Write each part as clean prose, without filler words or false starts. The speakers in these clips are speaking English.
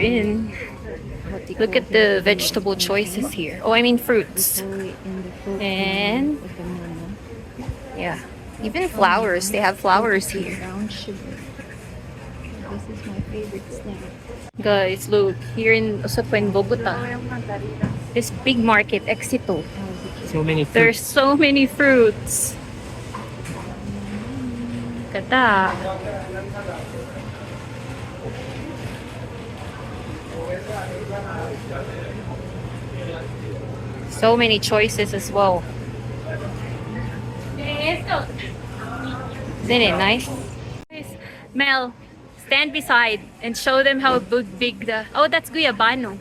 in. Look at the vegetable choices here. Oh, I mean fruits. And yeah, even flowers. They have flowers here. Brown sugar. This is my favorite snack. Guys, look. Here in usaquen, Bogota. This big market, Éxito. So many There's so many fruits. Look at that. So many choices as well. Isn't it nice? Mel, stand beside and show them how big the... Oh, that's guyabano.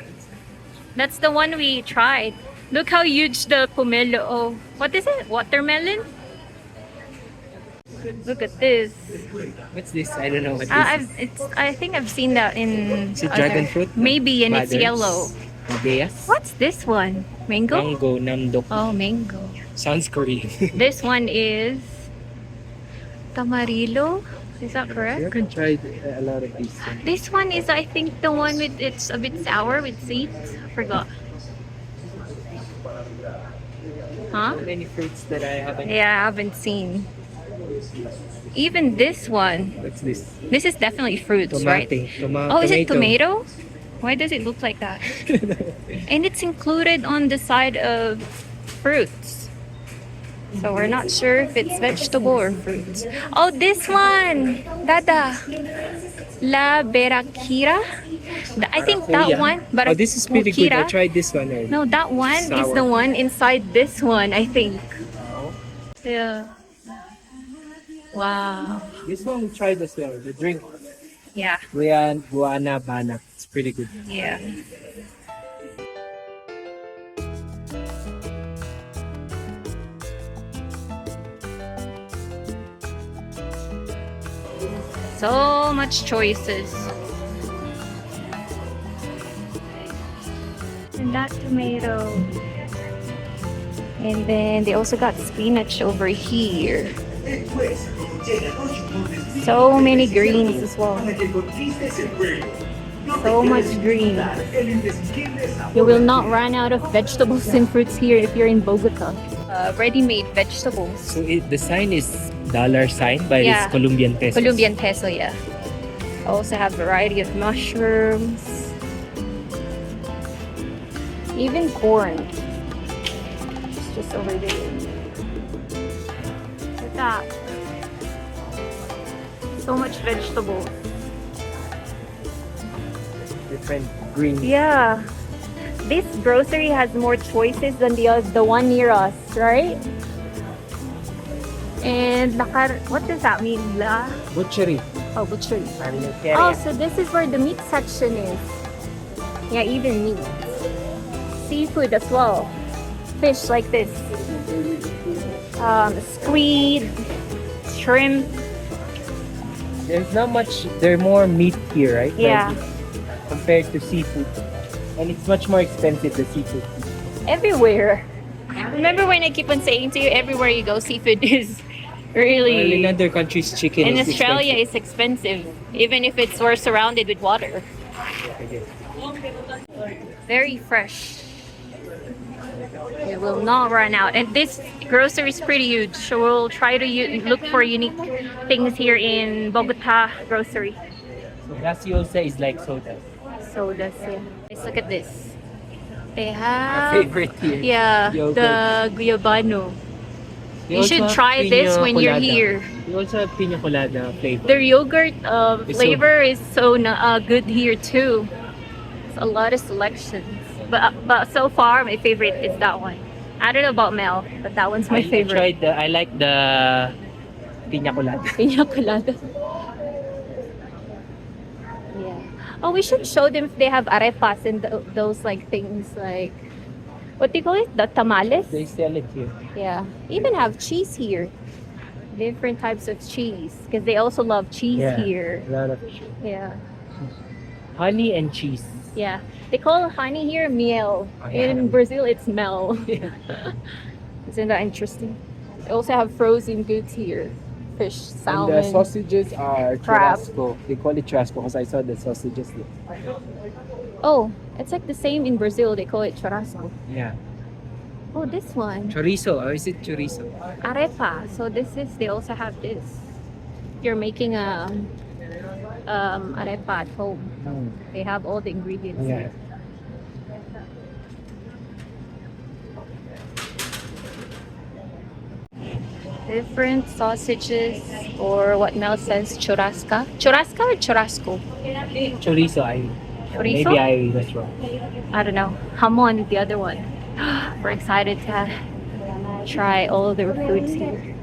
That's the one we tried. Look how huge the pomelo. Oh, what is it? Watermelon? Look at this. What's this? I don't know what this is. I think I've seen that in... Is it dragon fruit? Maybe, and it's Mothers. yellow. Ideas? What's this one? Mango? Mango namdok. Oh, mango. Sounds Korean. This one is Tamarillo. Is that correct? You can try a lot of these things. This one is, I think, the one with it's a bit sour with seeds. Forgot. Huh? Many fruits that I haven't. Yeah, I haven't seen. Even this one. What's this? This is definitely fruits, right? Tomate. Oh, is it tomato? Why does it look like that? And it's included on the side of fruits. So we're not sure if it's vegetable or fruits. Oh, this one! Dada! La Berakira? I think that one. Oh, this is pretty good. I Kira. tried this one already. No, that one is Sour. the one inside this one, I think. Yeah. Wow. This one we tried as well. The drink. Yeah. Guana Bana. It's pretty good. Yeah. So much choices. And that tomato. And then they also got spinach over here. So many greens as well. So much green. You will not run out of vegetables and fruits here if you're in Bogota. Ready-made vegetables. So the sign is dollar sign, but Yeah. it's Colombian pesos. Colombian peso, yeah. Also have variety of mushrooms. Even corn. It's just over there. Look at that. So much vegetables. Different green. Yeah. This grocery has more choices than the one near us, right? And what does that mean? La? Butchery. Oh, butchery. Carniceria. Oh, so this is where the meat section is. Yeah, even meat. Seafood as well. Fish like this. Squid, shrimp. There's not much. There's more meat here, right? Yeah. Like, compared to seafood, and it's much more expensive. The seafood. Everywhere. Remember when I keep on saying to you, everywhere you go, seafood is really... Well, in other countries, chicken In is Australia, expensive. it's expensive, even if we're surrounded with water. Very fresh. It will not run out. And this grocery is pretty huge, so we'll try to look for unique things here in Bogota grocery. So gaseosa is like soda. Sodas, yeah. Let's look at this. They Our have... favorite here. Yeah, Yogurt. the guyabano. They You also should have try this piña when you're colada. here. We also have piña colada flavor. Their yogurt It's flavor is so good here too. It's a lot of selections. But so far, my favorite is that one. I don't know about Mel, but that one's my favorite. I like the piña colada. Piña colada. Yeah. Oh, we should show them if they have arepas and those like things like, what do you call it? The tamales? They sell it here. Yeah. Even have cheese here. Different types of cheese. Because they also love cheese here. A lot of Yeah. honey and cheese. Yeah. They call honey here miel. Oh, yeah. In Brazil, it's mel. Yeah. Isn't that interesting? They also have frozen goods here. fish, And salmon. the sausages are crab. churrasco. They call it churrasco because I saw the sausages there. Oh, it's like the same in Brazil. They call it churrasco. Yeah. Oh, this one. Chorizo, or is it chorizo? Arepa. So this is, they also have this. You're making a arepa at home. They have all the ingredients. Yeah. Different sausages, or what Mel says, churrasca. Churrasca or churrasco? Chorizo, Chorizo? maybe I was wrong. I don't know. Hamon is the other one. We're excited to try all their foods here.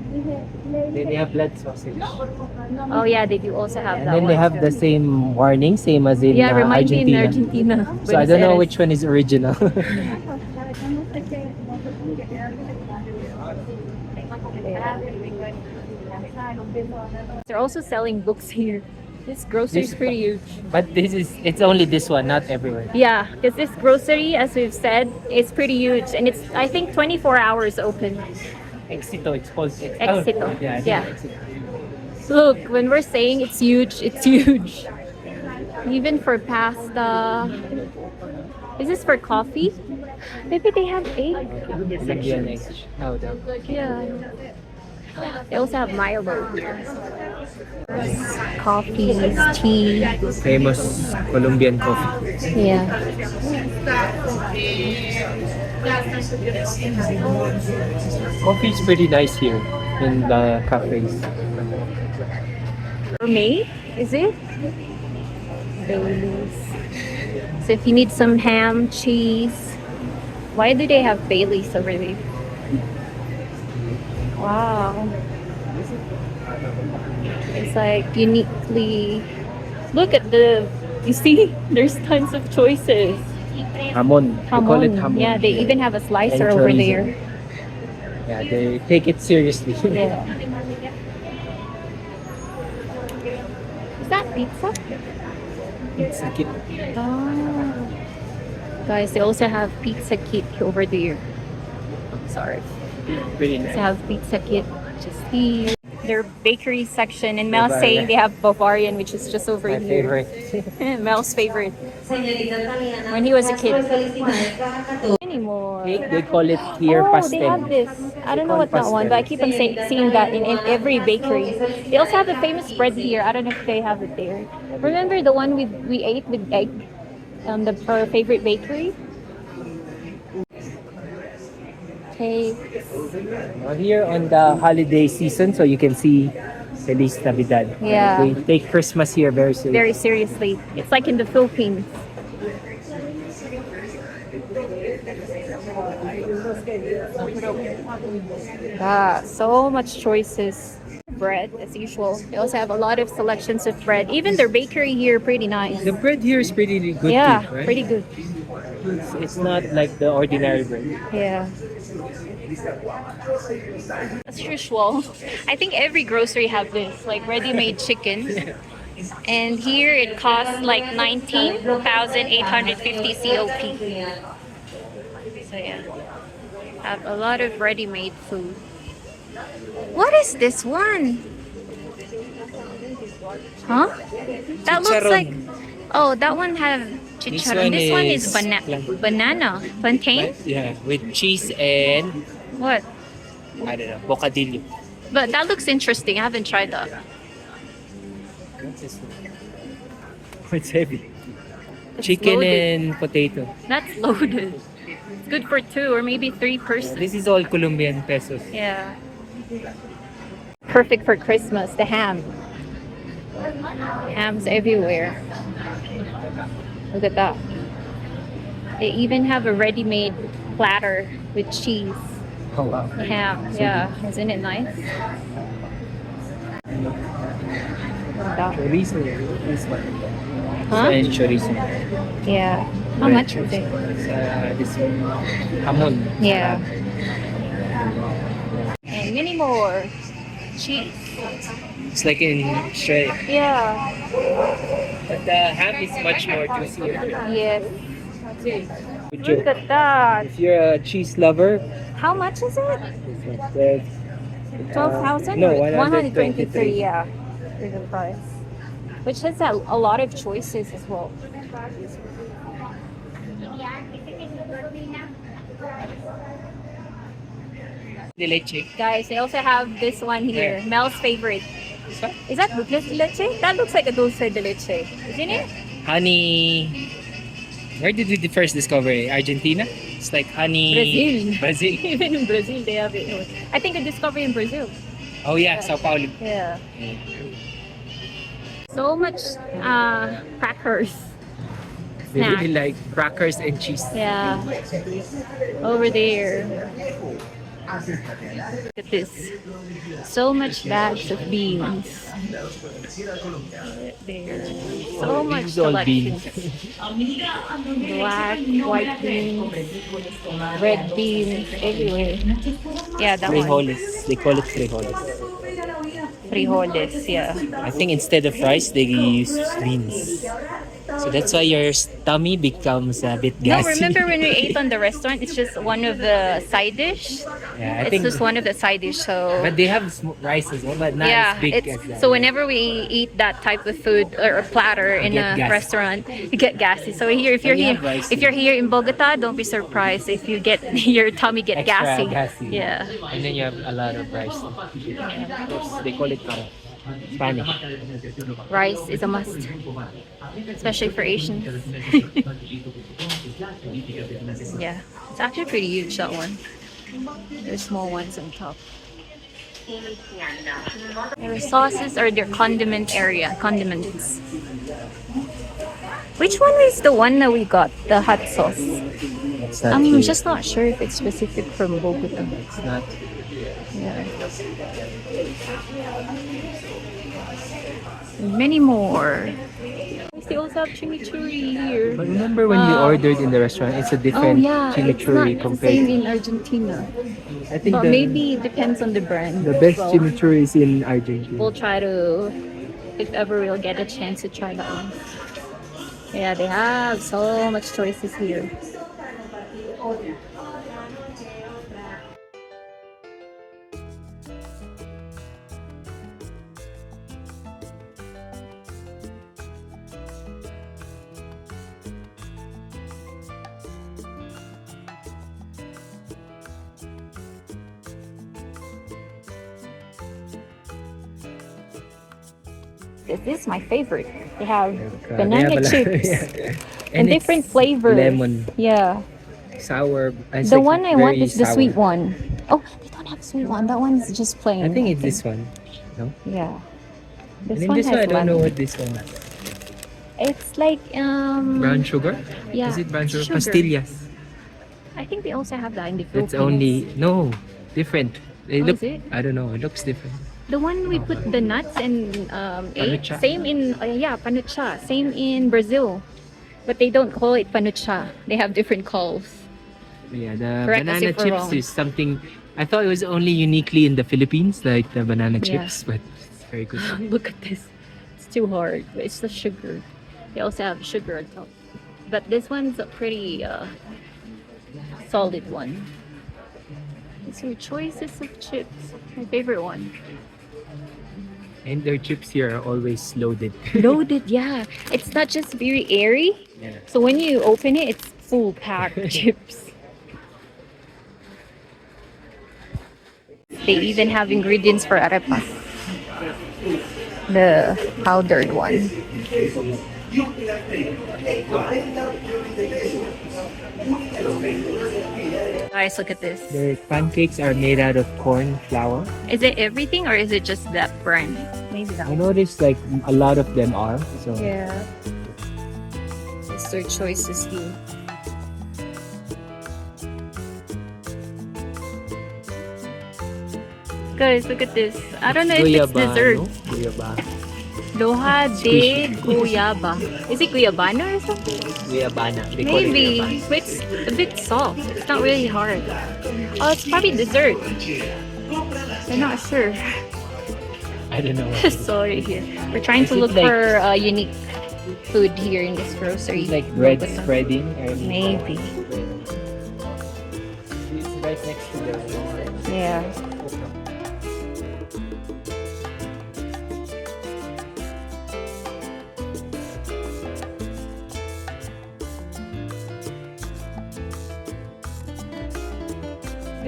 They have blood sausage. Oh yeah, they do also have And that then one. they have the same warning, same as in Yeah, remind me in Argentina. Argentina. So I don't know Buenos which one is original. Aires. They're also selling books here. This grocery is This- pretty huge. But it's only this one, not everywhere. Yeah, because this grocery, as we've said, is pretty huge, and it's, I think, 24 hours open. Éxito, it's called Éxito. Yeah. I think Yeah. Éxito. Look, when we're saying it's huge, it's huge. Even for pasta. Is this for coffee? Maybe they have egg. Colombian egg. Oh, the Yeah. They also have Milo. Coffees, tea. famous Colombian coffee. Yeah. Coffee is pretty nice here in the cafes. Gourmet, is it? Baileys. So if you need some ham, cheese, why do they have Baileys over there? Wow. It's like uniquely. Look at the. You see, there's tons of choices. Hamon. They call it hamon. Yeah, they even have a slicer And over chorizo. there. Yeah, they take it seriously. Yeah. Is that pizza? It's a kit. Oh. Guys, they also have pizza kit over there. Sorry. Pretty They nice. have pizza kit just here. Their bakery section, and Mel's Bavaria. saying they have Bavarian, which is just over My here. favorite. Mel's favorite. When he was a kid. Anymore. Cake, they call it here Oh, pastel. they have this. I don't know call what that one, but I keep on seeing that in every bakery. They also have the famous bread here. I don't know if they have it there. Remember the one we ate with egg? Our favorite bakery? Okay. Now here on the holiday season, so you can see Feliz Navidad. Yeah. They take Christmas here very seriously. Very seriously. It's like in the Philippines. Ah, so much choices. Bread, as usual. They also have a lot of selections of bread. Even their bakery here, pretty nice. The bread here is pretty good Yeah, too, right? pretty good. It's not like the ordinary bread. Yeah. As usual, I think every grocery have this, like ready-made chicken. And here it costs like 19,850 COP. So yeah, have a lot of ready-made food. What is this one? Huh? That looks Chicharon. like. Oh, that one have chicharron. This one is banana. Plantain? Yeah, with cheese and What? I don't know, bocadillo. But that looks interesting. I haven't tried that. What's this one? It's heavy. It's Chicken loaded. and potato. That's loaded. It's good for 2 or maybe 3 persons. This is all Colombian pesos. Yeah. Perfect for Christmas. The ham. Hams everywhere. Look at that. They even have a ready-made platter with cheese. Oh wow. Ham. Yeah. Isn't it nice? Look at that. Chorizo. This one. Huh? And chorizo. Yeah. How much is it? This one. Hamon. Yeah. And many more. Cheese. It's like in Australia. Yeah. But the ham is much more juicier. Yes. Good Look joke. at that. If you're a cheese lover, How much is it? this one. 12,000 No, or 123. 123, yeah, for the price. Which has a lot of choices as well. De leche. Guys, they also have this one here, Yeah. Mel's favorite. This one? Is that dulce de leche? That looks like a dulce de leche, isn't it? Honey. Where did we first discover it? Argentina? It's like honey. Brazil. Brazil. Even in Brazil, they have it. I think I discovered in Brazil. Oh yeah, Sao Paulo. Yeah. So much crackers. They really Snack. like crackers and cheese. Yeah. Over there. Look at this. So much bags of beans. There. So much These all selection. beans. Black, white beans, red beans, everywhere. Yeah, that one. Frijoles. They call it frijoles. Frijoles, yeah. I think instead of rice, they use beans. So that's why your tummy becomes a bit No, gassy. remember when we ate on the restaurant? It's just one of the side dish. Yeah, I It's think. just one of the side dish. So But they have rice as well, but not yeah, as big as it's that. so whenever we eat that type of food or a platter in get a gassy. restaurant, you get gassy. So here, if you're But you here, have rice if you're here in Bogota, don't be surprised if you get your tummy get Extra gassy. Yeah. And then you have a lot of rice. They call it Spanish. Rice is a must, especially for Asians. Yeah, it's actually pretty huge, that one. There's small ones on top. Their sauces are their condiment area, condiments. Which one is the one that we got, the hot sauce? It's not I'm here. just not sure if it's specific from Bogota. It's not. Yeah. Many more. They also have chimichurri here. But remember when we ordered in the restaurant, it's a Oh different yeah, it's chimichurri not the same compared. in Argentina. I think But the, maybe it depends on the brand. the best as well. chimichurri is in Argentina. We'll try to, if ever we'll get a chance to try that one. Yeah, they have so much choices here. This is my favorite. They have banana chips and it's different flavors. Lemon, Yeah. sour. It's The like one I want very is the sour. sweet one. Oh, they don't have sweet one. That one's just plain. I think it's this one. Yeah. I This think one this has one, I don't know lemon. what this one is. It's like Brown sugar? Yeah. Is it brown sugar? sugar. Pastillas. I think they also have that in the Philippines. It's only no different. They Oh, look. is it? I don't know. It looks different. The one we put the nuts and ate. Panucha. Same in panucha. Same in Brazil, but they don't call it panucha. They have different calls. Yeah, the Correct us banana if we're chips wrong. is something. I thought it was only uniquely in the Philippines, like the banana Yeah. chips, but it's very good. Look at this. It's too hard, but it's the sugar. They also have sugar on top. But this one's a pretty solid one. It's your choices of chips. My favorite one. And their chips here are always loaded. Loaded, yeah. It's not just very airy. Yeah. So when you open it, it's full packed chips. They even have ingredients for arepas. The powdered one. Guys, look at this. Their pancakes are made out of corn flour. Is it everything or is it just that brand? Maybe that I one. noticed like a lot of them are. So Yeah. It's their choices here. Guys, look at this. I don't know if it's dessert. no? Guyaba. Loha de guyaba. Is it guyabano or something? Guyabana. They call it Maybe. guyabana. But it's a bit soft. It's not really hard. Oh, it's probably dessert. I'm not sure. I don't know. What it is. Sorry here. We're trying to Is it look like- for unique food here in this grocery. It's like bread Bogota. spreading. Or Maybe. It's right next to the. Yeah.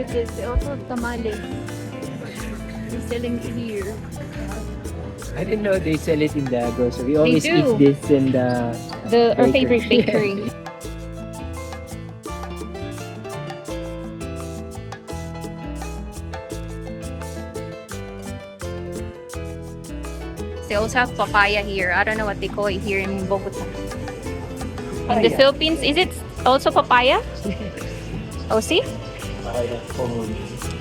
at this. They also have tamales. They're selling it here. I didn't know they sell it in the grocery. We always do. eat this in the Our bakery. favorite bakery. They also have papaya here. I don't know what they call it here in Bogota. In the Papaya. Philippines, is it also papaya? Oh, see?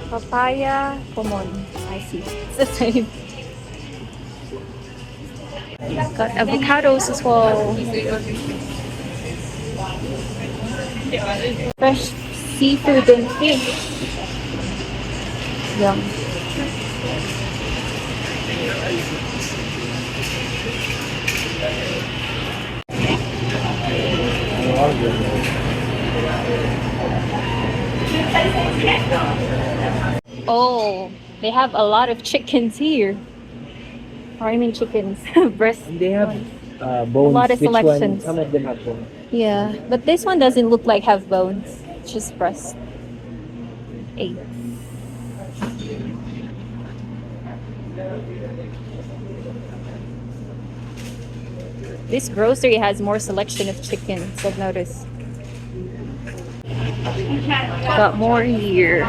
Papaya common. I see. It's the same. Got avocados as well. Fresh seafood and fish. Yum. Oh, they have a lot of chickens here. Or I mean chickens. Breast. And they have bones. lot of Which one? selections. Some of them have bones. Yeah, but this one doesn't look like have bones. It's just breast. 8. This grocery has more selection of chickens, I've noticed. Got more here.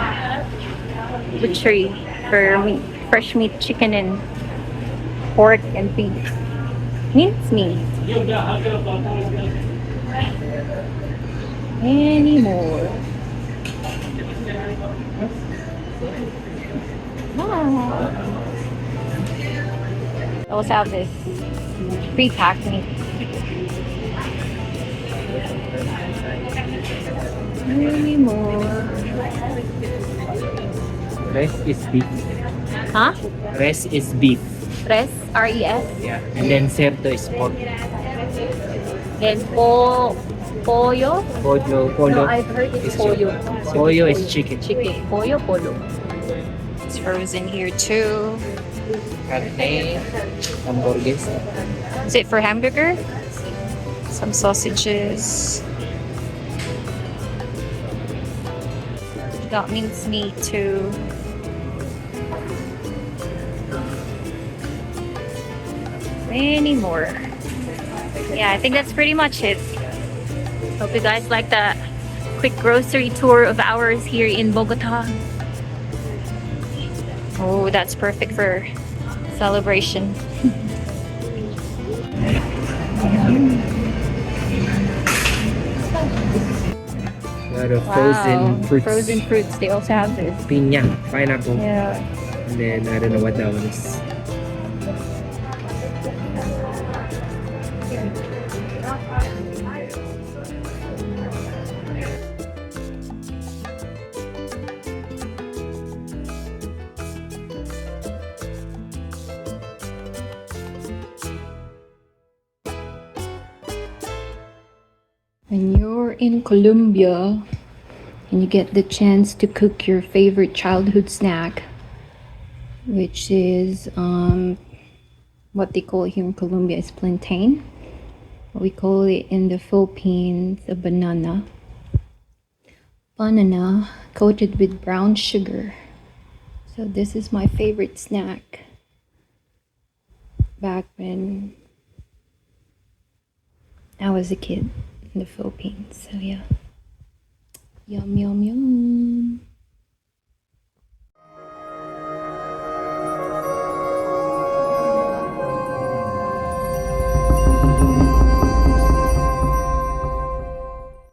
Butchery for meat, fresh meat, chicken and pork and beef. Mince meat. Any more? Ah. I also have this pre-packed meat. Any more? Rest is beef. Huh? Rest is beef. Res, R-E-S. Yeah. And then cerdo is pork. Then pollo. Pollo. No, I've heard it's is pollo. chicken. Pollo is chicken. Chicken. Pollo. It's frozen here too. Carne. Hamburgues. Is it for hamburger? Some sausages. Got minced meat too. Any more? Yeah, I think that's pretty much it. Hope you guys like that quick grocery tour of ours here in Bogota. Oh, that's perfect for celebration. A lot of frozen fruits. Frozen fruits, they also have this. Piña, pineapple. Yeah. And then I don't know what that one is. When you're in Colombia and you get the chance to cook your favorite childhood snack, which is what they call here in Colombia is plantain. We call it in the Philippines a banana. Banana coated with brown sugar. So this is my favorite snack back when I was a kid in the Philippines. So yeah. Yum, yum, yum.